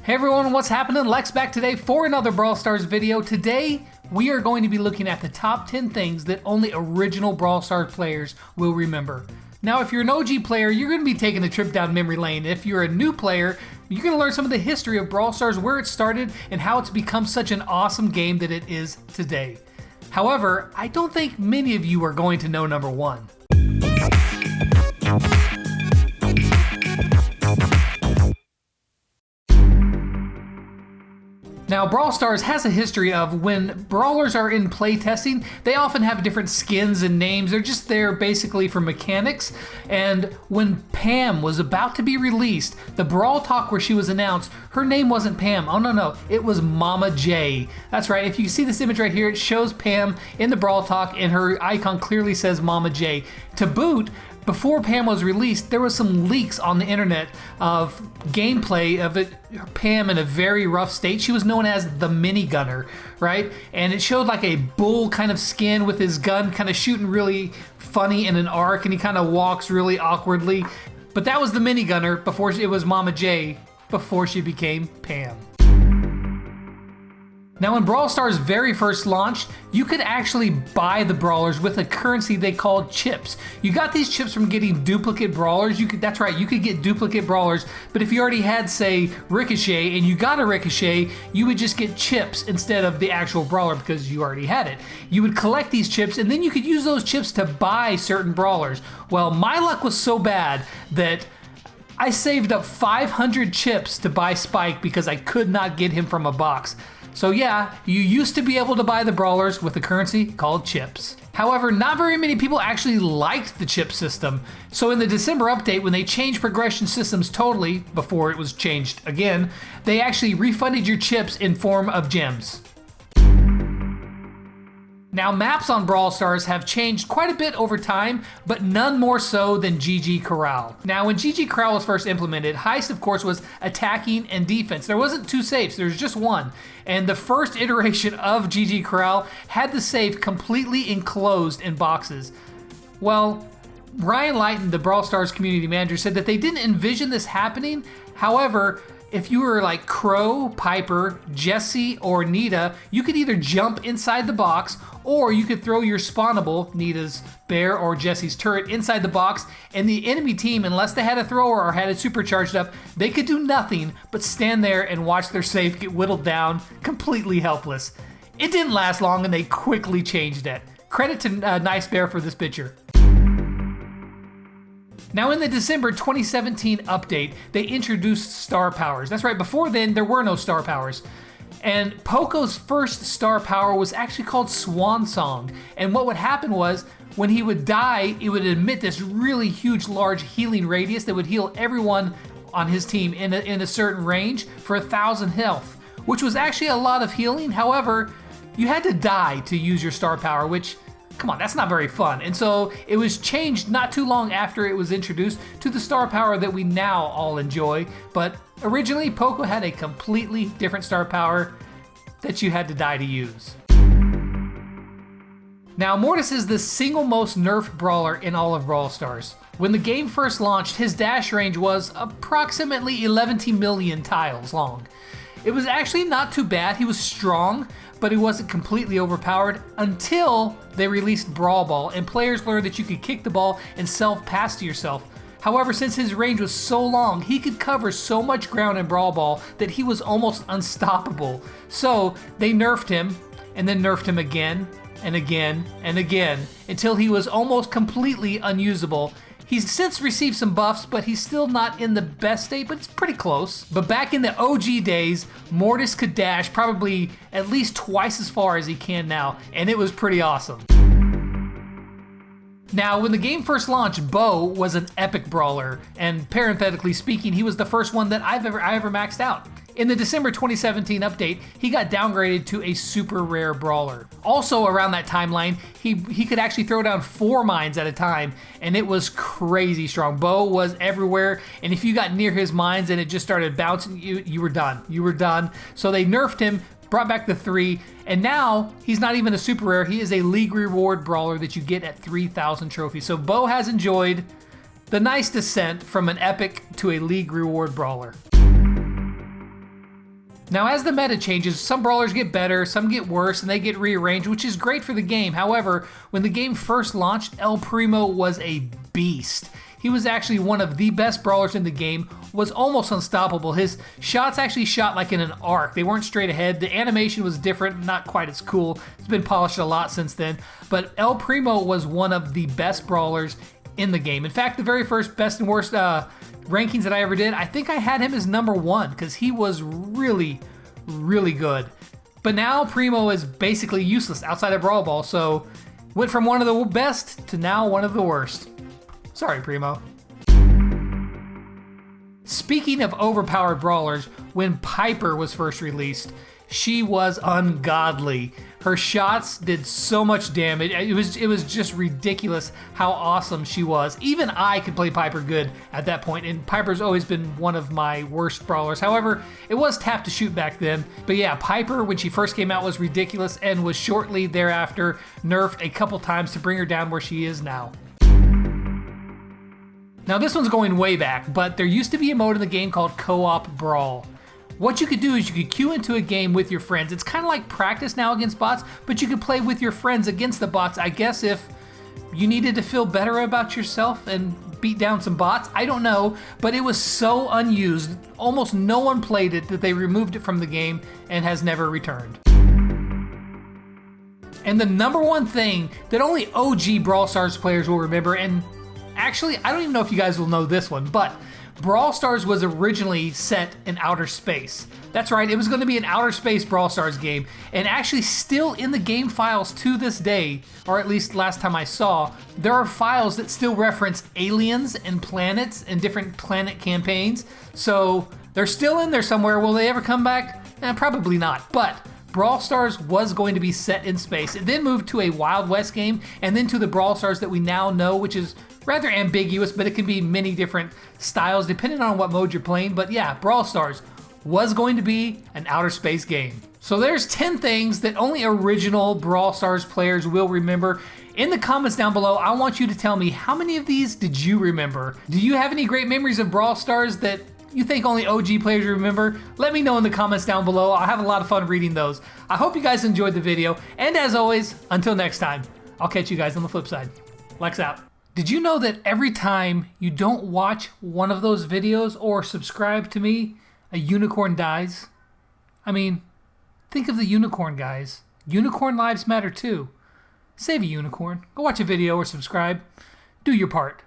Hey everyone, what's happening? Lex back today for another Brawl Stars video. Today, we are going to be looking at the top 10 things that only original Brawl Stars players will remember. Now, if you're an OG player, you're going to be taking a trip down memory lane. If you're a new player, you're going to learn some of the history of Brawl Stars, where it started, and how it's become such an awesome game that it is today. However, I don't think many of you are going to know number one. Now, Brawl Stars has a history of when brawlers are in playtesting, they often have different skins and names. They're just there basically for mechanics. And when Pam was about to be released, the Brawl Talk where she was announced, her name wasn't Pam. Oh, no, it was Mama J. That's right. If you see this image right here, it shows Pam in the Brawl Talk and her icon clearly says Mama J. To boot, before Pam was released, there was some leaks on the internet of gameplay of Pam in a very rough state. She was known as the Mini Gunner, right? And it showed like a bull kind of skin with his gun kind of shooting really funny in an arc, and he kind of walks really awkwardly. But that was the Mini Gunner before it was Mama J, before she became Pam. Now, when Brawl Stars very first launched, you could actually buy the brawlers with a currency they called chips. You got these chips from getting duplicate brawlers. That's right, you could get duplicate brawlers, but if you already had, say, Ricochet, and you got a Ricochet, you would just get chips instead of the actual brawler because you already had it. You would collect these chips, and then you could use those chips to buy certain brawlers. Well, my luck was so bad that I saved up 500 chips to buy Spike because I could not get him from a box. So yeah, you used to be able to buy the brawlers with a currency called chips. However, not very many people actually liked the chip system. So in the December update, when they changed progression systems totally, before it was changed again, they actually refunded your chips in form of gems. Now, maps on Brawl Stars have changed quite a bit over time, but none more so than GG Corral. Now, when GG Corral was first implemented, Heist, of course, was attacking and defense. There wasn't two safes, there was just one. And the first iteration of GG Corral had the safe completely enclosed in boxes. Well, Ryan Lighton, the Brawl Stars community manager, said that they didn't envision this happening. However, if you were like Crow, Piper, Jessie, or Nita, you could either jump inside the box, or you could throw your spawnable, Nita's bear or Jessie's turret, inside the box, and the enemy team, unless they had a thrower or had it supercharged up, they could do nothing but stand there and watch their safe get whittled down, completely helpless. It didn't last long, and they quickly changed it. Credit to Nice Bear for this picture. Now, in the December 2017 update, they introduced star powers. That's right, before then, there were no star powers. And Poco's first star power was actually called Swan Song. And what would happen was, when he would die, it would emit this really huge, large healing radius that would heal everyone on his team in a certain range for 1,000 health, which was actually a lot of healing. However, you had to die to use your star power, which, come on, that's not very fun. And so it was changed not too long after it was introduced to the star power that we now all enjoy. But originally, Poco had a completely different star power that you had to die to use. Now, Mortis is the single most nerfed brawler in all of Brawl Stars. When the game first launched, his dash range was approximately 11 million tiles long. It was actually not too bad. He was strong, but he wasn't completely overpowered until they released Brawl Ball, and players learned that you could kick the ball and self-pass to yourself. However, since his range was so long, he could cover so much ground in Brawl Ball that he was almost unstoppable. So they nerfed him, and then nerfed him again, and again, and again, until he was almost completely unusable. He's since received some buffs, but he's still not in the best state, but it's pretty close. But back in the OG days, Mortis could dash probably at least twice as far as he can now, and it was pretty awesome. Now, when the game first launched, Bo was an epic brawler, and parenthetically speaking, he was the first one that I ever maxed out. In the December 2017 update, he got downgraded to a super rare brawler. Also around that timeline, he could actually throw down 4 mines at a time, and it was crazy strong. Bo was everywhere, and if you got near his mines and it just started bouncing, you were done. You were done. So they nerfed him, brought back the 3, and now he's not even a super rare. He is a league reward brawler that you get at 3,000 trophies. So Bo has enjoyed the nice descent from an epic to a league reward brawler. Now, as the meta changes, some brawlers get better, some get worse, and they get rearranged, which is great for the game. However, when the game first launched, El Primo was a beast. He was actually one of the best brawlers in the game, was almost unstoppable. His shots actually shot like in an arc. They weren't straight ahead. The animation was different, not quite as cool. It's been polished a lot since then. But El Primo was one of the best brawlers in the game. In fact, the very first best and worst rankings that I ever did, I think I had him as number 1 because he was really, really good. But now Primo is basically useless outside of Brawl Ball, so went from one of the best to now one of the worst. Sorry, Primo. Speaking of overpowered brawlers, when Piper was first released, she was ungodly. Her shots did so much damage. It was just ridiculous how awesome she was. Even I could play Piper good at that point, and Piper's always been one of my worst brawlers. However, it was tap to shoot back then. But yeah, Piper, when she first came out, was ridiculous and was shortly thereafter nerfed a couple times to bring her down where she is now. Now this one's going way back, but there used to be a mode in the game called Co-op Brawl. What you could do is you could queue into a game with your friends. It's kind of like practice now against bots, but you could play with your friends against the bots. I guess if you needed to feel better about yourself and beat down some bots, I don't know, but it was so unused. Almost no one played it that they removed it from the game and has never returned. And the number one thing that only OG Brawl Stars players will remember, and actually, I don't even know if you guys will know this one, but Brawl Stars was originally set in outer space. That's right, it was going to be an outer space Brawl Stars game, and actually still in the game files to this day, or at least last time I saw, there are files that still reference aliens and planets and different planet campaigns, so they're still in there somewhere. Will they ever come back? Probably not, but Brawl Stars was going to be set in space. It then moved to a Wild West game, and then to the Brawl Stars that we now know, which is rather ambiguous, but it can be many different styles depending on what mode you're playing. But yeah, Brawl Stars was going to be an outer space game. So there's 10 things that only original Brawl Stars players will remember. In the comments down below, I want you to tell me, how many of these did you remember? Do you have any great memories of Brawl Stars that you think only OG players remember? Let me know in the comments down below. I'll have a lot of fun reading those. I hope you guys enjoyed the video, and as always, until next time, I'll catch you guys on the flip side. Lex out. Did you know that every time you don't watch one of those videos or subscribe to me, a unicorn dies? I mean, think of the unicorn, guys. Unicorn lives matter too. Save a unicorn. Go watch a video or subscribe. Do your part.